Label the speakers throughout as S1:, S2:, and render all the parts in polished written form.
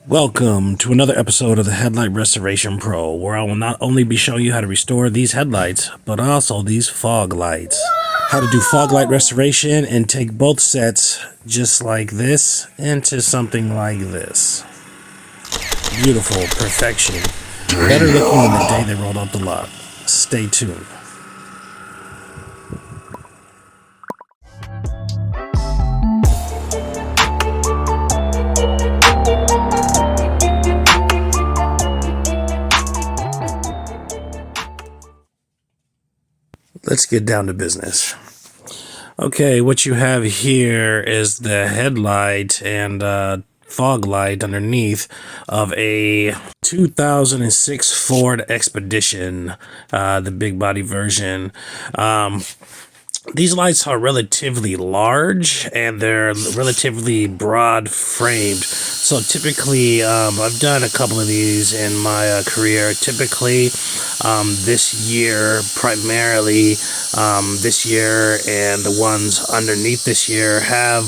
S1: Welcome to another episode of the Headlight Restoration Pro, where I will not only be showing you how to restore these headlights, but also these fog lights. How to do fog light restoration and take both sets, just like this, into something like this. Beautiful perfection. Better looking than the day they rolled out the lot. Stay tuned. Let's get down to business. Okay, what you have here is the headlight and fog light underneath of a 2006 Ford Expedition, the big body version. These lights are relatively large and they're relatively broad framed. So typically, I've done a couple of these in my career. Typically, this year, primarily this year, and the ones underneath this year have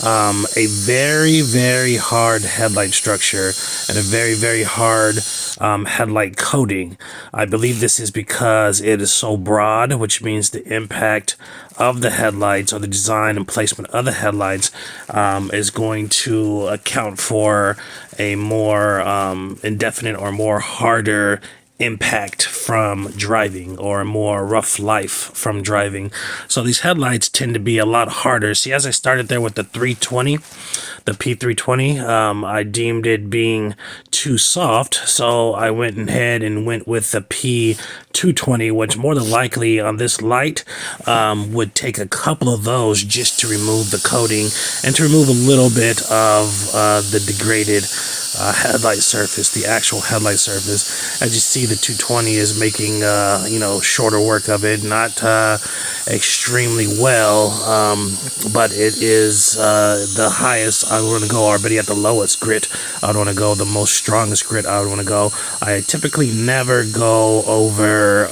S1: a very, very hard headlight structure and a very, very hard headlight coating. I believe this is because it is so broad, which means the impact of the headlights or the design and placement of the headlights is going to account for a more indefinite or more harder impact from driving or a more rough life from driving. So these headlights tend to be a lot harder. See, as I started there with the 320, the P320, I deemed it being too soft, so I went ahead and went with the P220, which more than likely on this light would take a couple of those just to remove the coating and to remove a little bit of the degraded headlight surface, the actual headlight surface. As you see, the 220 is making shorter work of it, not extremely well, but it is the highest I would want to go, or better yet, the lowest grit I would want to go, the most strongest grit I would want to go. I typically never go over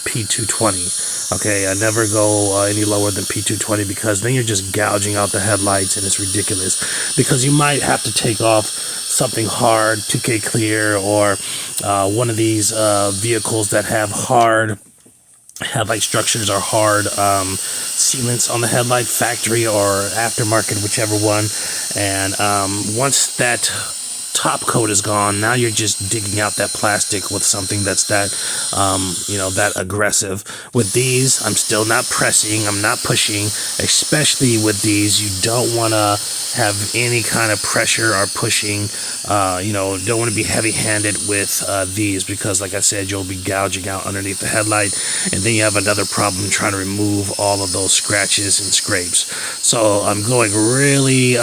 S1: P220. Okay, I never go any lower than P220 because then you're just gouging out the headlights and it's ridiculous, because you might have to take off something hard, 2K clear, or one of these vehicles that have hard headlight structures or hard sealants on the headlight, factory or aftermarket, whichever one. And once that top coat is gone, now you're just digging out that plastic with something that's that that aggressive. With these, I'm still not pressing, I'm not pushing. Especially with these, you don't want to have any kind of pressure or pushing. Don't want to be heavy-handed with these, because like I said, you'll be gouging out underneath the headlight, and then you have another problem trying to remove all of those scratches and scrapes. So I'm going really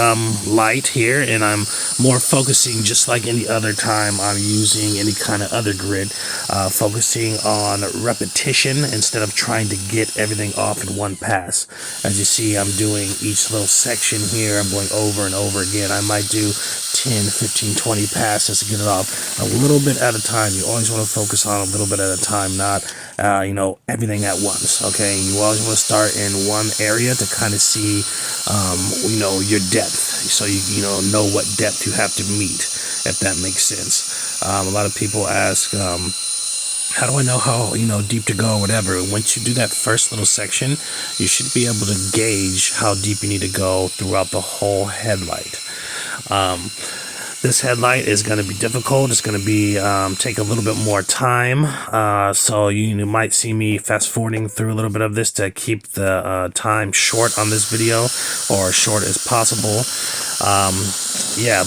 S1: light here, and I'm more focusing, just like any other time I'm using any kind of other grid, focusing on repetition instead of trying to get everything off in one pass. As you see, I'm doing each little section here. I'm going over and over again. I might do 10, 15, 20 passes to get it off a little bit at a time. You always want to focus on a little bit at a time, not everything at once. Okay, you always want to start in one area to kind of see your depth, so you know what depth you have to meet, if that makes sense. A lot of people ask, how do I know how deep to go or whatever? Once you do that first little section, you should be able to gauge how deep you need to go throughout the whole headlight. This headlight is going to be difficult. It's going to be take a little bit more time. So you might see me fast forwarding through a little bit of this to keep the time short on this video, or short as possible.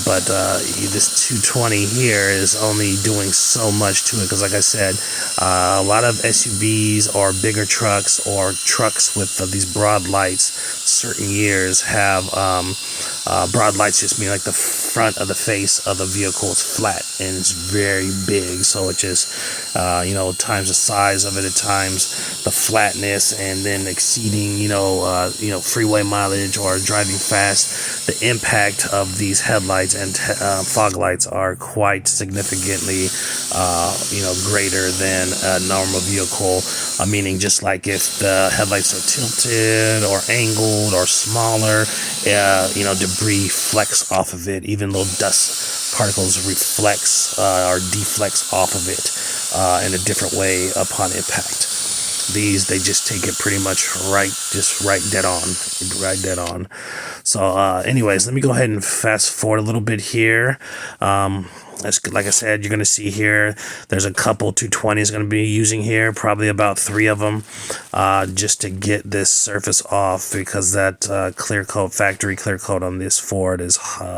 S1: But this 220 here is only doing so much to it, because like I said, a lot of SUVs or bigger trucks or trucks with these broad lights, certain years have broad lights, just mean like the front of the face of the vehicle is flat and it's very big, so it just times the size of it, at times the flatness, and then exceeding freeway mileage or driving fast, the impact of these headlights and fog lights are quite significantly greater than a normal vehicle, meaning just like if the headlights are tilted or angled or smaller, debris flecks off of it, even little dust particles reflects or deflects off of it in a different way upon impact. These, they just take it pretty much right dead on. So anyways, let me go ahead and fast forward a little bit here. Like I said, you're going to see here, there's a couple 220s going to be using here, probably about 3 of them, just to get this surface off, because that factory clear coat on this Ford is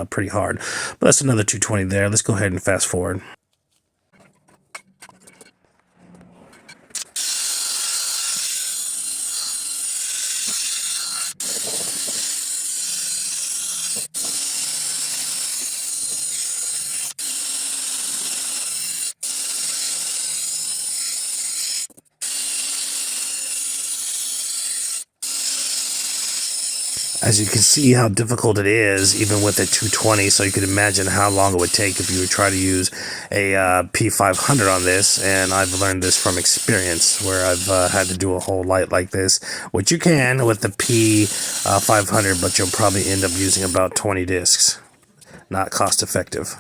S1: pretty hard. But that's another 220 there. Let's go ahead and fast forward. As you can see how difficult it is, even with a 220, so you can imagine how long it would take if you would try to use a P500 on this. And I've learned this from experience, where I've had to do a whole light like this, which you can with the P500, but you'll probably end up using about 20 discs. Not cost effective.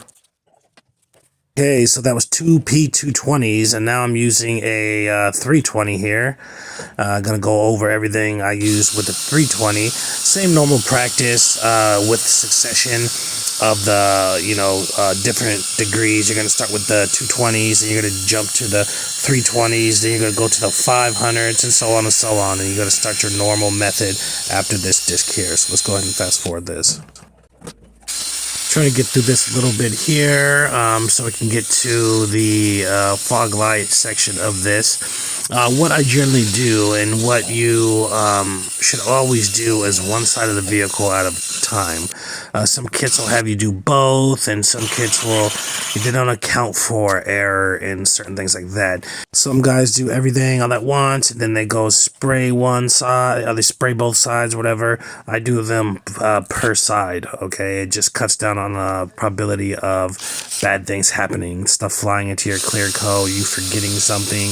S1: Okay, so that was 2 P220s, and now I'm using a 320 here. Gonna go over everything I use with the 320. Same normal practice with succession of the, different degrees. You're gonna start with the 220s, and you're gonna jump to the 320s, then you're gonna go to the 500s, and so on and so on. And you're gonna start your normal method after this disc here. So let's go ahead and fast forward this. Trying to get through this a little bit here so we can get to the fog light section of this. What I generally do, and what you should always do, is one side of the vehicle at a time. Some kits will have you do both, and some kits they don't account for error and certain things like that. Some guys do everything all at once, and then they go spray one side, or they spray both sides, whatever. I do them per side, okay? It just cuts down on the probability of bad things happening, stuff flying into your clear coat, you forgetting something,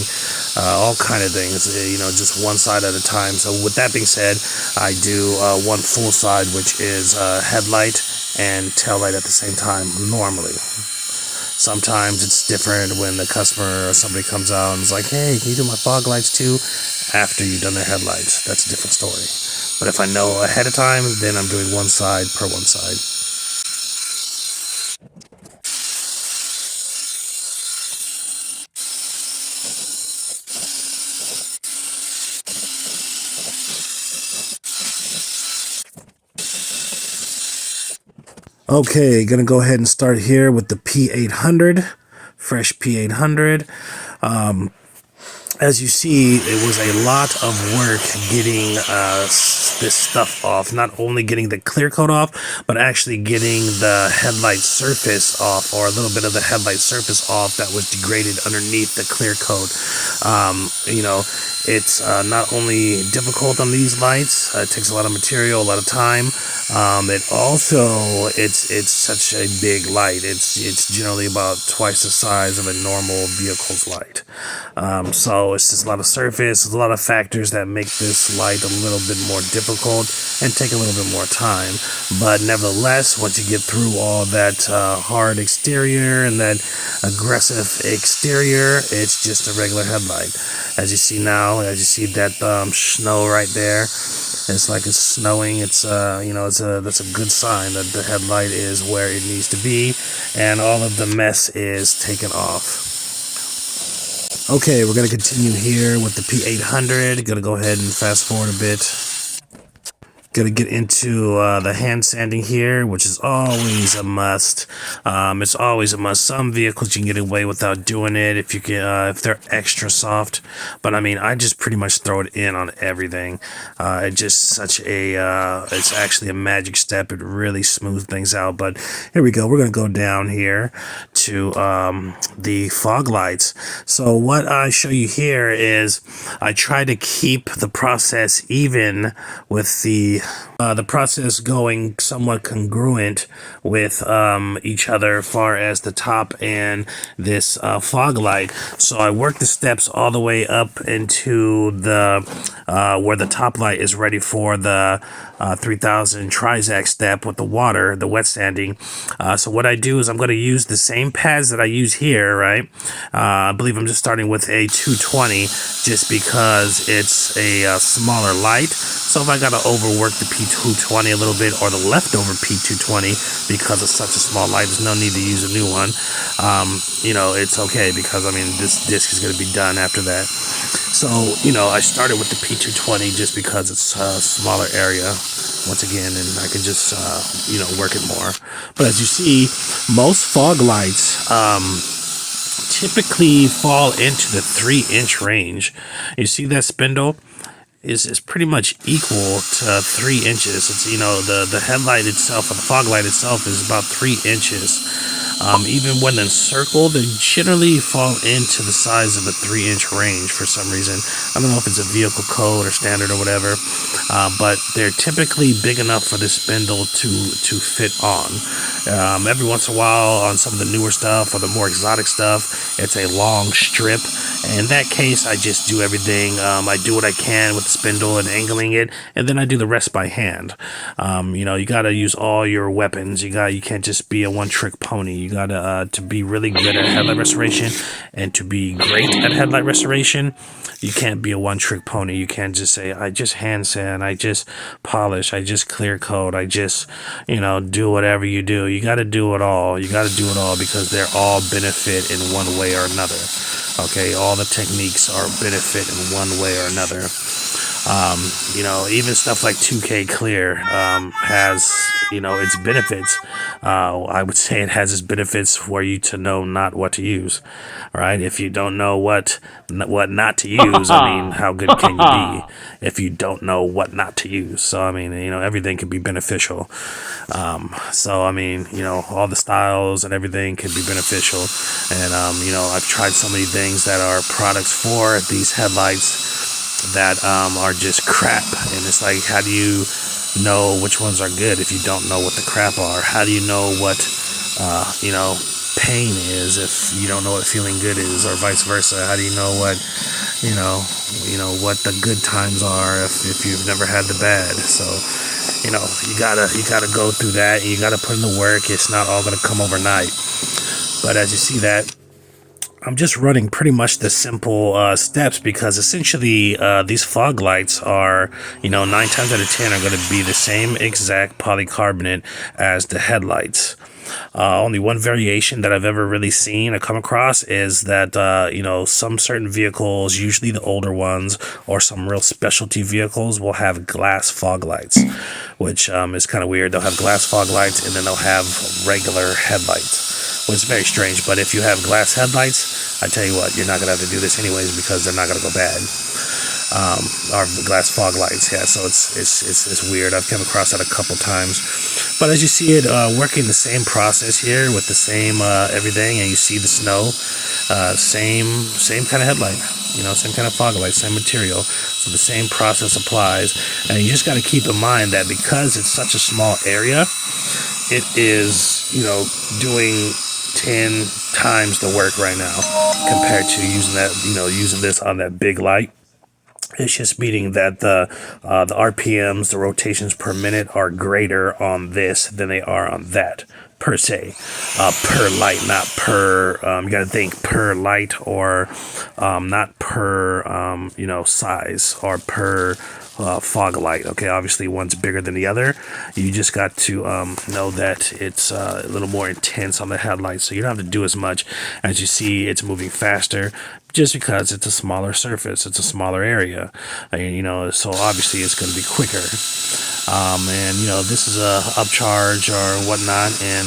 S1: all kind of things, just one side at a time. So with that being said, I do one full side, which is headlight and tail light at the same time normally. Sometimes it's different when the customer or somebody comes out and is like, hey, can you do my fog lights too? After you've done their headlights. That's a different story. But if I know ahead of time, then I'm doing one side per one side. Okay, gonna go ahead and start here with the P800, fresh P800. As you see, it was a lot of work getting this stuff off. Not only getting the clear coat off, but actually getting the headlight surface off, or a little bit of the headlight surface off that was degraded underneath the clear coat. It's not only difficult on these lights, it takes a lot of material, a lot of time. It's such a big light. It's generally about twice the size of a normal vehicle's light. So it's just a lot of surface, there's a lot of factors that make this light a little bit more difficult and take a little bit more time. But nevertheless, once you get through all that hard exterior and that aggressive exterior, it's just a regular headlight. As you see now, as you see that snow right there, it's like it's snowing. It's that's a good sign that the headlight is where it needs to be, and all of the mess is taken off. Okay, we're gonna continue here with the P800. Gonna go ahead and fast forward a bit. Gonna get into the hand sanding here, which is always a must. It's always a must. Some vehicles you can get away without doing it if you can, if they're extra soft. But I mean, I just pretty much throw it in on everything. It's just such a, it's actually a magic step. It really smooths things out. But here we go. We're gonna go down here to the fog lights. So what I show you here is I try to keep the process even with the process going somewhat congruent with each other as far as the top and this fog light. So I work the steps all the way up into the where the top light is ready for the 3000 trizact step with the water, the wet sanding. So what I do is I'm going to use the same pads that I use here, right? I believe I'm just starting with a 220 just because it's a smaller light. So if I got to overwork the P220 a little bit, or the leftover P220 because it's such a small light, there's no need to use a new one. It's okay, because I mean, this disc is going to be done after that. So, I started with the P220 just because it's a smaller area, once again, and I can just, work it more. But as you see, most fog lights typically fall into the 3-inch range. You see that spindle is pretty much equal to 3 inches. It's, the headlight itself, or the fog light itself, is about 3 inches. Even when encircled, they generally fall into the size of a 3-inch range for some reason. I don't know if it's a vehicle code or standard or whatever, but they're typically big enough for the spindle to fit on. Every once in a while, on some of the newer stuff or the more exotic stuff, it's a long strip. And in that case, I just do everything. I do what I can with the spindle and angling it, and then I do the rest by hand. You got to use all your weapons. You can't just be a one-trick pony. You got to be really good at headlight restoration, and to be great at headlight restoration, you can't be a one-trick pony. You can't just say, I just hand sand, I just polish, I just clear coat, I just, do whatever you do. You got to do it all. You got to do it all, because they're all benefit in one way or another. Okay, all the techniques are benefit in one way or another. Even stuff like 2K clear has, its benefits. I would say it has its benefits for you to know not what to use. All right, if you don't know what not to use, I mean, how good can you be if you don't know what not to use? So I mean, everything can be beneficial. All the styles and everything can be beneficial. And I've tried so many things that are products for these headlights that are just crap, and it's like, how do you know which ones are good if you don't know what the crap are? How do you know what pain is if you don't know what feeling good is, or vice versa? How do you know what what the good times are if you've never had the bad? So you gotta go through that, and you gotta put in the work. It's not all gonna come overnight. But as you see that, I'm just running pretty much the simple steps, because essentially these fog lights are, 9 times out of 10 are going to be the same exact polycarbonate as the headlights. Only one variation that I've ever really seen or come across is that, some certain vehicles, usually the older ones or some real specialty vehicles, will have glass fog lights, which is kind of weird. They'll have glass fog lights, and then they'll have regular headlights. Well, it's very strange, but if you have glass headlights, I tell you what, you're not going to have to do this anyways, because they're not going to go bad. Or glass fog lights, yeah, so it's weird. I've come across that a couple times. But as you see it, working the same process here with the same everything, and you see the snow, same kind of headlight, same kind of fog light, same material. So the same process applies, and you just got to keep in mind that because it's such a small area, it is, doing 10 times the work right now compared to using this on that big light. It's just meaning that the RPMs, the rotations per minute, are greater on this than they are on that, per se. Per light, not per, you got to think per light, or not per, size, or per fog light. Okay, obviously one's bigger than the other. You just got to know that it's a little more intense on the headlights, so you don't have to do as much. As you see, it's moving faster just because it's a smaller surface, it's a smaller area, so obviously it's going to be quicker. This is a upcharge or whatnot, and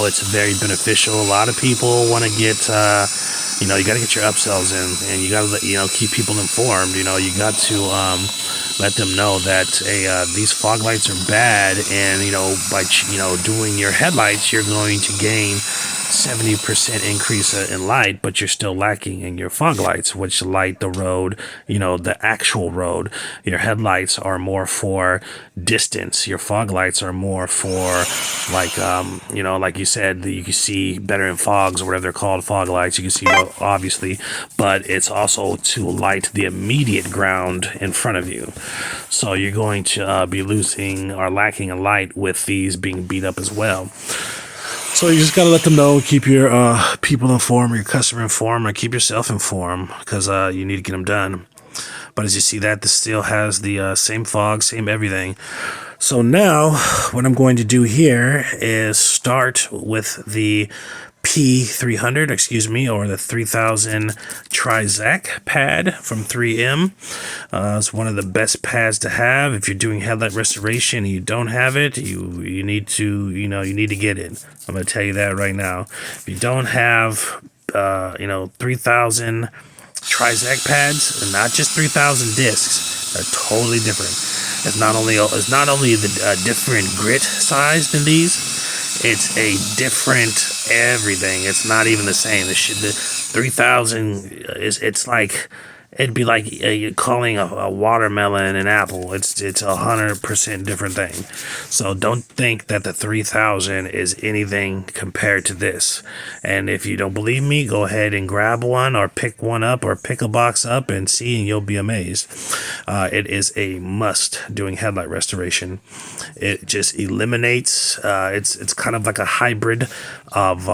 S1: it's very beneficial. A lot of people want to get you got to get your upsells in, and you got to keep people informed. You got to let them know that these fog lights are bad, and by doing your headlights, you're going to gain 70% increase in light, but you're still lacking in your fog lights, which light the road, the actual road. Your headlights are more for distance. Your fog lights are more for like, like you said, you can see better in fogs or whatever they're called, fog lights. You can see, obviously, but it's also to light the immediate ground in front of you. So you're going to be losing or lacking in light with these being beat up as well. So you just got to let them know, keep your people informed, your customer informed, or keep yourself informed, because you need to get them done. But as you see that, this still has the same fog, same everything. So now what I'm going to do here is start with the P300, or the 3000 trizact pad from 3M. It's one of the best pads to have. If you're doing headlight restoration and you don't have it, you need to get it. I'm going to tell you that right now. If you don't have 3000 trizact pads, and not just 3000 discs, they're totally different. It's not only the different grit size than these, it's a different everything. It's not even the same. The 3000 it's like, it'd be like calling a watermelon an apple. It's 100% different thing. So don't think that the 3000 is anything compared to this. And if you don't believe me, go ahead and grab one or pick one up or pick a box up and see, and you'll be amazed. It is a must doing headlight restoration. It just eliminates, it's kind of like a hybrid of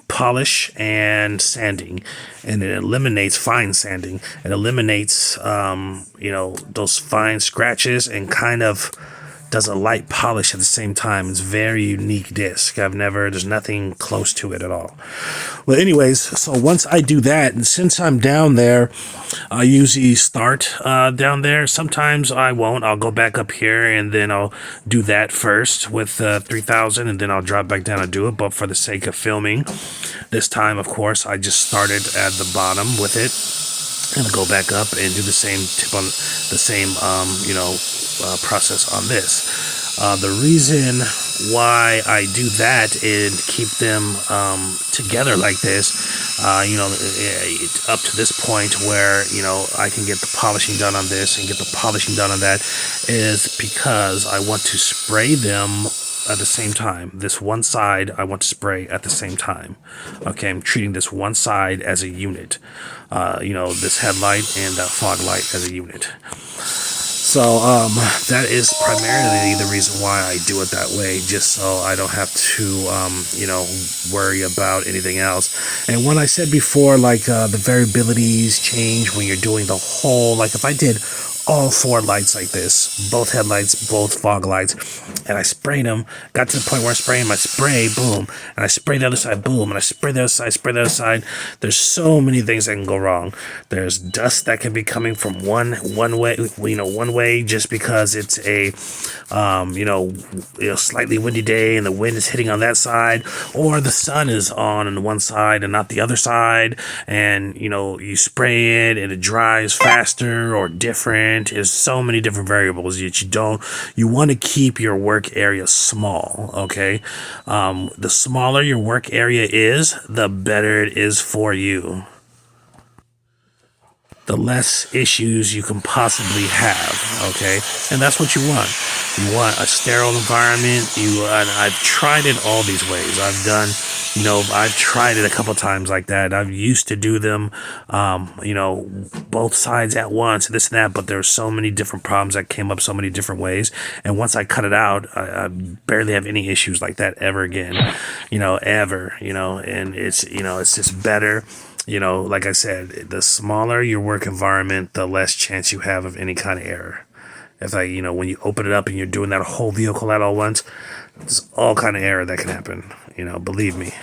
S1: polish and sanding, and it eliminates fine sanding. It eliminates those fine scratches, and kind of does a light polish at the same time. It's a very unique disc. There's nothing close to it at all. Well, anyways, so once I do that, and since I'm down there, I usually start down there. Sometimes I won't. I'll go back up here, and then I'll do that first with 3000, and then I'll drop back down and do it. But for the sake of filming this time, of course, I just started at the bottom with it, and I'll go back up and do the same tip on the same process on this. The reason why I do that and keep them together like this, up to this point where I can get the polishing done on this and get the polishing done on that, is because I want to spray them at the same time. This one side I want to spray at the same time. Okay, I'm treating this one side as a unit. This headlight and that fog light as a unit. So that is primarily the reason why I do it that way, just so I don't have to, worry about anything else. And when I said before, like the variabilities change when you're doing the whole, like if I did all four lights like this, both headlights, both fog lights, and I sprayed them, got to the point where I sprayed them, I spray, boom, and I spray the other side, boom, and I spray the other side, spray the other side. There's so many things that can go wrong. There's dust that can be coming from one way, just because it's a slightly windy day and the wind is hitting on that side, or the sun is on one side and not the other side, and you spray it and it dries faster or different. There's so many different variables that you want to keep your work area small. Okay, the smaller your work area is, the better it is for you. The less issues you can possibly have, okay? And that's what you want. You want a sterile environment. And I've tried it all these ways. I've tried it a couple times like that. I've used to do them, both sides at once, this and that, but there's so many different problems that came up so many different ways. And once I cut it out, I barely have any issues like that ever again, and it's just better. Like I said, the smaller your work environment, the less chance you have of any kind of error. If when you open it up and you're doing that whole vehicle at all once, there's all kind of error that can happen. Believe me.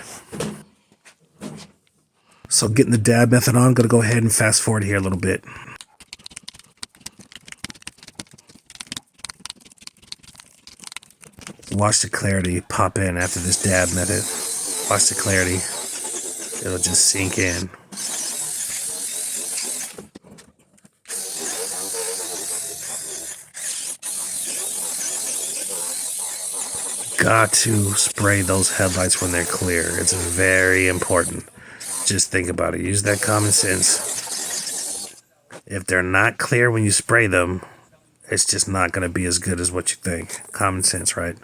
S1: So getting the dab method on, I'm going to go ahead and fast forward here a little bit. Watch the clarity pop in after this dab method. Watch the clarity. It'll just sink in. got to spray those headlights when they're clear. It's very important. Just think about it. Use that common sense. If they're not clear when you spray them, it's just not going to be as good as what you think. Common sense, right?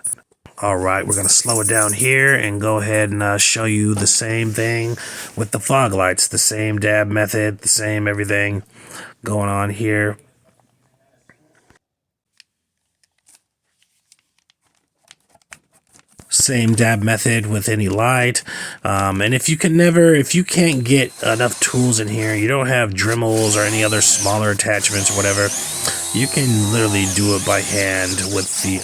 S1: All right, we're going to slow it down here and go ahead and show you the same thing with the fog lights. The same dab method, the same everything going on here. Same dab method with any light. And if you can't get enough tools in here, you don't have Dremels or any other smaller attachments or whatever, you can literally do it by hand with the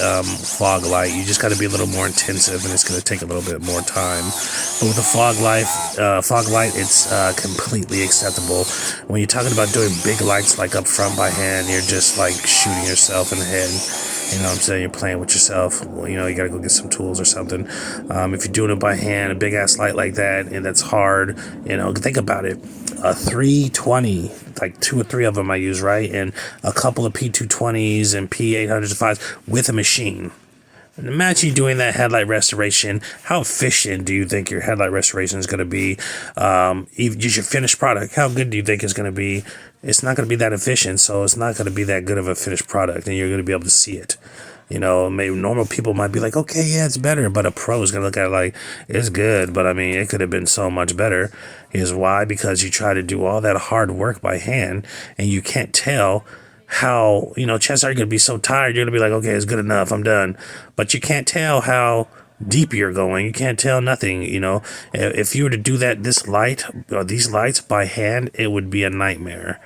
S1: fog light. You just got to be a little more intensive, and it's going to take a little bit more time. But with the fog light, it's completely acceptable. When you're talking about doing big lights like up front by hand, you're just like shooting yourself in the head. You know what I'm saying? You're playing with yourself. Well, you got to go get some tools or something. If you're doing it by hand, a big ass light like that, and that's hard, think about it. A 320, like 2 or 3 of them I use, right? And a couple of P220s and P805s with a machine. And imagine doing that headlight restoration. How efficient do you think your headlight restoration is going to be? Use your finished product. How good do you think it's going to be? It's not going to be that efficient, so it's not going to be that good of a finished product, and you're going to be able to see it. Maybe normal people might be like, okay, yeah, it's better, but a pro is going to look at it like, it's good, but I mean, it could have been so much better. Here's why: because you try to do all that hard work by hand, and you can't tell how, chances are you're going to be so tired, you're going to be like, okay, it's good enough, I'm done. But you can't tell how deep you're going. You can't tell nothing. If you were to do this light or these lights by hand, it would be a nightmare.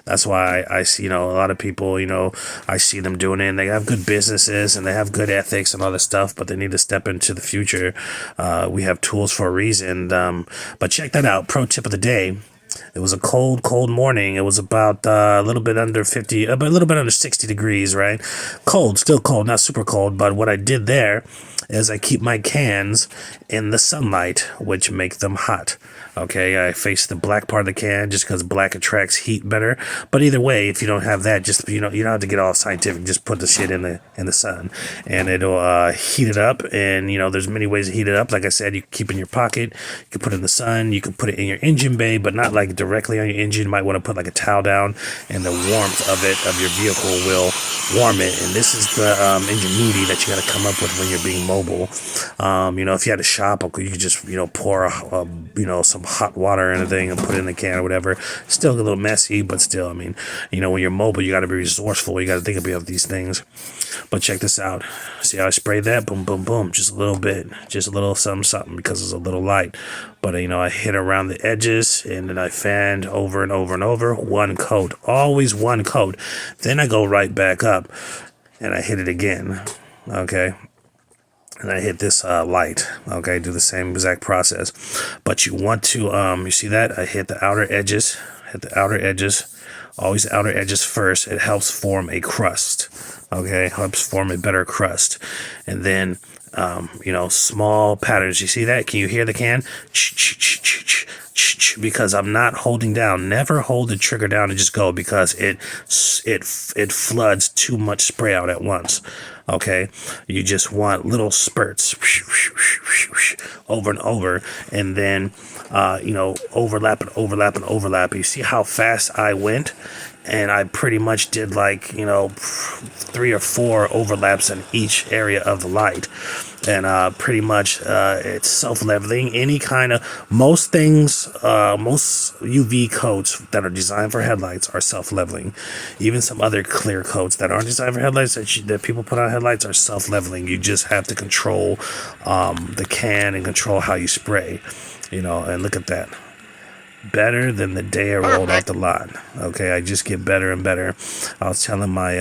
S1: That's why I see, a lot of people, I see them doing it, and they have good businesses and they have good ethics and all this stuff, but they need to step into the future. We have tools for a reason. But check that out. Pro tip of the day. It was a cold morning. It was about a little bit under 50, a little bit under 60 degrees, right? Cold, still cold, not super cold. But what I did there is I keep my cans in the sunlight, which make them hot. Okay, I face the black part of the can just because black attracts heat better. But either way, if you don't have that, just you don't have to get all scientific. Just put the shit in the sun, and it'll heat it up. And there's many ways to heat it up. Like I said, you can keep it in your pocket. You can put it in the sun. You can put it in your engine bay, but not like directly on your engine. You might want to put like a towel down, and the warmth of your vehicle will warm it. And this is the ingenuity that you got to come up with when you're being mobile. If you had a shop, you could just pour some hot water or anything and put it in the can or whatever. Still a little messy, but still, I mean, when you're mobile, you got to be resourceful. You got to think about these things. But check this out. See how I sprayed that? Boom, boom, boom. Just a little bit. Just a little something because it's a little light. But, I hit around the edges, and then I fanned over and over and over. One coat. Always one coat. Then I go right back up, and I hit it again. Okay? And I hit this light. Okay, do the same exact process. But you want to, you see that? I hit the outer edges. Always the outer edges first. It helps form a crust. Okay, helps form a better crust. And then, small patterns. You see that? Can you hear the can? Because I'm not holding down. Never hold the trigger down and just go, because it floods too much spray out at once. Okay, you just want little spurts over and over, and then overlap and overlap and overlap. You see how fast I went? And I pretty much did 3 or 4 overlaps in each area of the light. And pretty much it's self-leveling. Most UV coats that are designed for headlights are self-leveling. Even some other clear coats that aren't designed for headlights that people put on headlights are self-leveling. You just have to control the can and control how you spray. And look at that. Better than the day I rolled off the lot. Okay, I just get better and better. I was telling my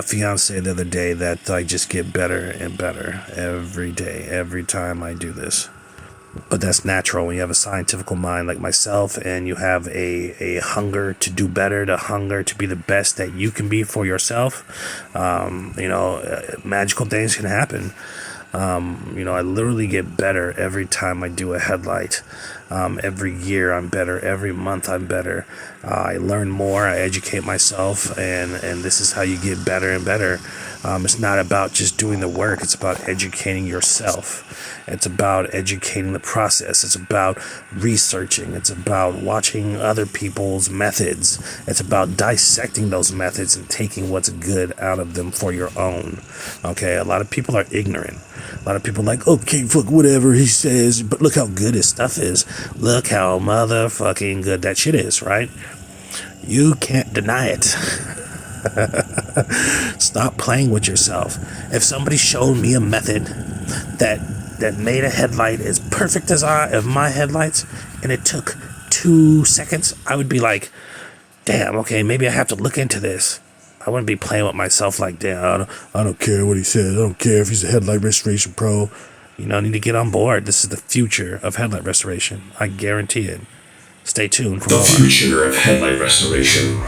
S1: fiance the other day that I just get better and better every day, every time I do this. But that's natural when you have a scientific mind like myself, and you have a hunger to do better, the hunger to be the best that you can be for yourself. Magical things can happen. I literally get better every time I do a headlight. Every year I'm better. Every month I'm better. I learn more. I educate myself, and this is how you get better and better. It's not about just doing the work. It's about educating yourself. It's about educating the process. It's about researching. It's about watching other people's methods. It's about dissecting those methods and taking what's good out of them for your own. Okay, a lot of people are ignorant. A lot of people are like, okay, fuck whatever he says, but look how good his stuff is. Look how motherfucking good that shit is, right? You can't deny it. Stop playing with yourself. If somebody showed me a method that made a headlight as perfect as my headlights, and it took 2 seconds, I would be like, damn, okay, maybe I have to look into this. I wouldn't be playing with myself like, damn, I don't care what he says. I don't care if he's a headlight restoration pro. You know, I need to get on board. This is the future of headlight restoration. I guarantee it. Stay tuned for more.
S2: The future of headlight restoration.